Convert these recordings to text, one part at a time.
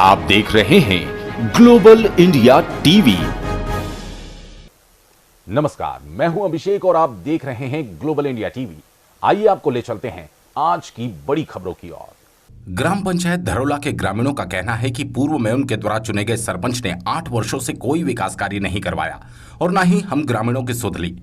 आप देख रहे हैं ग्लोबल इंडिया टीवी। नमस्कार, मैं हूं अभिषेक और आप देख रहे हैं ग्लोबल इंडिया टीवी। आइए आपको ले चलते हैं आज की बड़ी खबरों की ओर। ग्राम पंचायत धरोला के ग्रामीणों का कहना है कि पूर्व में उनके द्वारा चुने गए सरपंच ने 8 वर्षों से कोई विकास कार्य नहीं करवाया और न ही हम ग्रामीणों की सुध ली।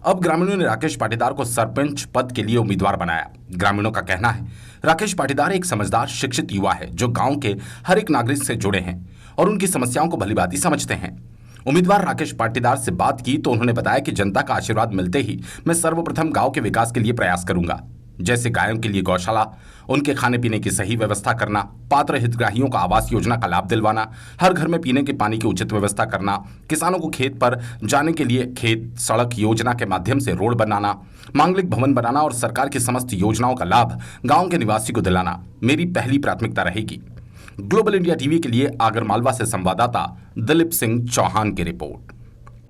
अब ग्रामीणों ने राकेश पाटीदार को सरपंच पद के लिए उम्मीदवार बनाया। ग्रामीणों का कहना है राकेश पाटीदार एक समझदार शिक्षित युवा है जो गांव के हर एक नागरिक से जुड़े हैं और उनकी समस्याओं को भलीभांति समझते हैं। उम्मीदवार राकेश पाटीदार से बात की तो उन्होंने बताया कि जनता का आशीर्वाद मिलते ही मैं सर्वप्रथम गांव के विकास के लिए प्रयास करूंगा, जैसे गायों के लिए गौशाला, उनके खाने पीने की सही व्यवस्था करना, पात्र हितग्राहियों का आवास योजना का लाभ दिलवाना, हर घर में पीने के पानी की उचित व्यवस्था करना, किसानों को खेत पर जाने के लिए खेत सड़क योजना के माध्यम से रोड बनाना, मांगलिक भवन बनाना और सरकार की समस्त योजनाओं का लाभ गांव के निवासी को दिलाना मेरी पहली प्राथमिकता रहेगी। ग्लोबल इंडिया टीवी के लिए आगरमालवा से संवाददाता दिलीप सिंह चौहान की रिपोर्ट।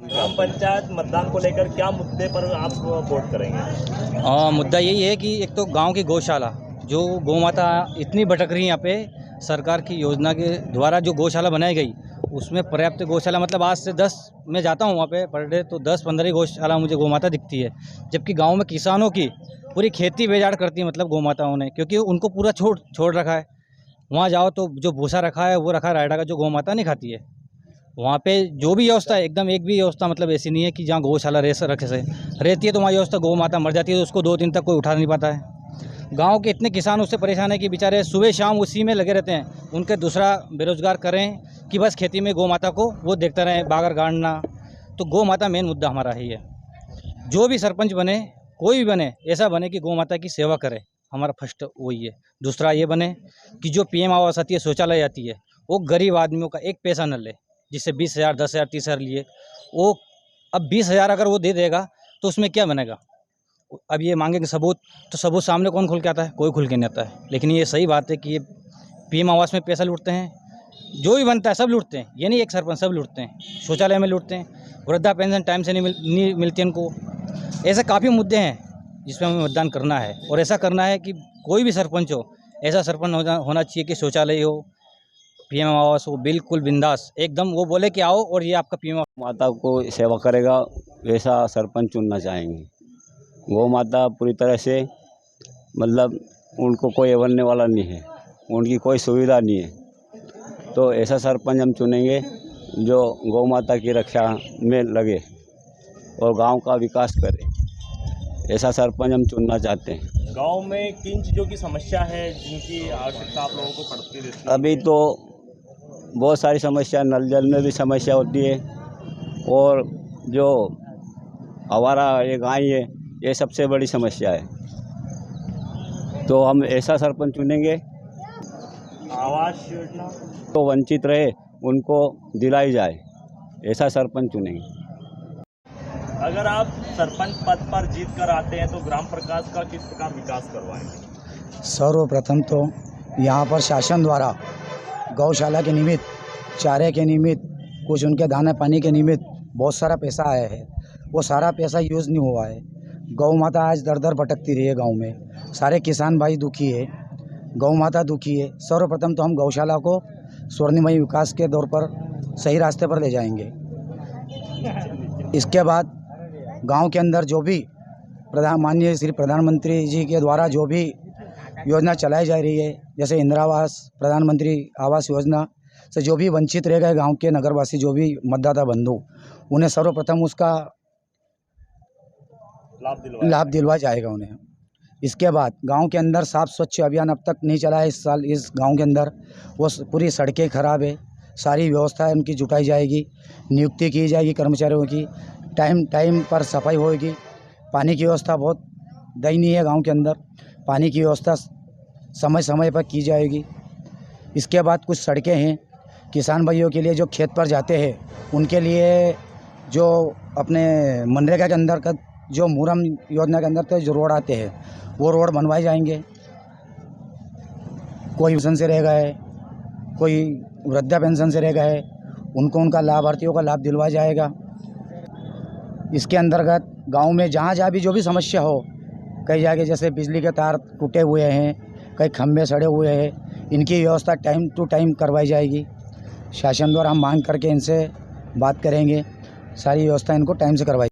ग्राम पंचायत मतदान को लेकर क्या मुद्दे पर आप वोट करेंगे? मुद्दा यही है कि एक तो गांव की गौशाला, जो गौमाता इतनी भटक रही है यहाँ पे, सरकार की योजना के द्वारा जो गौशाला बनाई गई उसमें पर्याप्त गौशाला, मतलब आज से 10 मैं जाता हूँ वहाँ पे पर डे तो 10-15 गौशाला मुझे गौमाता दिखती है, जबकि गांव में किसानों की पूरी खेती बेजाड़ करती है, मतलब गौमाताओं ने, क्योंकि उनको पूरा छोड़ रखा है। वहाँ जाओ तो जो भूसा रखा है वो रखा है रायडा का, जो गौमाता नहीं खाती है। वहाँ पे जो भी व्यवस्था है एकदम एक भी व्यवस्था मतलब ऐसी नहीं है कि जहाँ गौशाला रहती है तो वहाँ व्यवस्था गौ माता मर जाती है तो उसको 2 दिन तक कोई उठा नहीं पाता है। गांव के इतने किसान उससे परेशान है कि बेचारे सुबह शाम उसी में लगे रहते हैं। उनके दूसरा बेरोजगार करें कि बस खेती में गौ माता को वो देखते रहें, बागर गाड़ना। तो गौ माता मेन मुद्दा हमारा ही है। जो भी सरपंच बने, कोई भी बने, ऐसा बने कि गौ माता की सेवा करे, हमारा फर्स्ट वही है। दूसरा ये बने कि जो PM आवास आती है, शौचालय आती है, वो गरीब आदमियों का एक पैसा न ले, जिससे 20,000, 10,000, 30,000 लिए वो अब 20,000 अगर वो दे देगा तो उसमें क्या बनेगा? अब ये मांगेंगे सबूत, तो सबूत सामने कौन खुल के आता है? कोई खुल के नहीं आता है। लेकिन ये सही बात है कि ये PM आवास में पैसा लूटते हैं, जो भी बनता है सब लूटते हैं। ये नहीं एक सरपंच, सब लूटते हैं। शौचालय में लूटते हैं, वृद्धा पेंशन टाइम से नहीं मिलती उनको। ऐसे काफ़ी मुद्दे हैं जिसमें हमें मतदान करना है और ऐसा करना है कि कोई भी सरपंच हो, ऐसा सरपंच होना चाहिए कि शौचालय हो, PM आवास हो, बिल्कुल बिंदास एकदम, वो बोले कि आओ और ये आपका PM माता को सेवा करेगा वैसा सरपंच चुनना चाहेंगे। गौ माता पूरी तरह से मतलब उनको कोई अवरने वाला नहीं है, उनकी कोई सुविधा नहीं है, तो ऐसा सरपंच हम चुनेंगे जो गौ माता की रक्षा में लगे और गांव का विकास करे। ऐसा सरपंच हम चुनना चाहते हैं। गांव में किन चीज़ों की समस्या है जिनकी आवश्यकता आप लोगों को पड़ती रहती है? अभी तो बहुत सारी समस्या, नल जल में भी समस्या होती है और जो हमारा ये गाय है ये सबसे बड़ी समस्या है। तो हम ऐसा सरपंच चुनेंगे। आवास योजना तो वंचित रहे उनको दिलाई जाए, ऐसा सरपंच चुनेंगे। अगर आप सरपंच पद पर जीत कर आते हैं तो ग्राम प्रकाश का किस प्रकार विकास करवाएंगे? सर्वप्रथम तो यहाँ पर शासन द्वारा गौशाला के निमित्त, चारे के निमित्त, कुछ उनके दाने पानी के निमित्त बहुत सारा पैसा आया है। वो सारा पैसा यूज़ नहीं हुआ है। गौ माता आज दर दर भटकती रही है गांव में। सारे किसान भाई दुखी है, गौ माता दुखी है। सर्वप्रथम तो हम गौशाला को स्वर्णिमय विकास के दौर पर सही रास्ते पर ले जाएंगे। इसके बाद गांव के अंदर जो भी माननीय श्री प्रधानमंत्री जी के द्वारा जो भी योजना चलाई जा रही है, जैसे इंदिरा आवास, प्रधानमंत्री आवास योजना से जो भी वंचित रह गए गांव के नगरवासी, जो भी मतदाता बंधु, उन्हें सर्वप्रथम उसका लाभ दिलवा जाएगा उन्हें। इसके बाद गांव के अंदर साफ स्वच्छ अभियान अब तक नहीं चला है इस साल। इस गांव के अंदर वो पूरी सड़कें खराब है, सारी व्यवस्थाएं उनकी जुटाई जाएगी, नियुक्ति की जाएगी कर्मचारियों की, टाइम पर सफाई होगी। पानी की व्यवस्था बहुत दयनीय है गांव के अंदर, पानी की व्यवस्था समय समय पर की जाएगी। इसके बाद कुछ सड़कें हैं किसान भाइयों के लिए जो खेत पर जाते हैं, उनके लिए जो अपने मनरेगा के अंदर का जो मुहर्रम योजना के अंदर के जो रोड आते हैं वो रोड बनवाए जाएंगे। कोई पेंशन से रह गए, कोई वृद्धा पेंशन से रह गए, उनको उनका लाभार्थियों का लाभ दिलवाया जाएगा। इसके अंतर्गत गांव में जहाँ भी जो भी समस्या हो, कई जगह जैसे बिजली के तार टूटे हुए हैं, कई खंभे सड़े हुए हैं, इनकी व्यवस्था टाइम टू टाइम करवाई जाएगी। शासन द्वारा हम मांग करके इनसे बात करेंगे, सारी व्यवस्था इनको टाइम से करवाई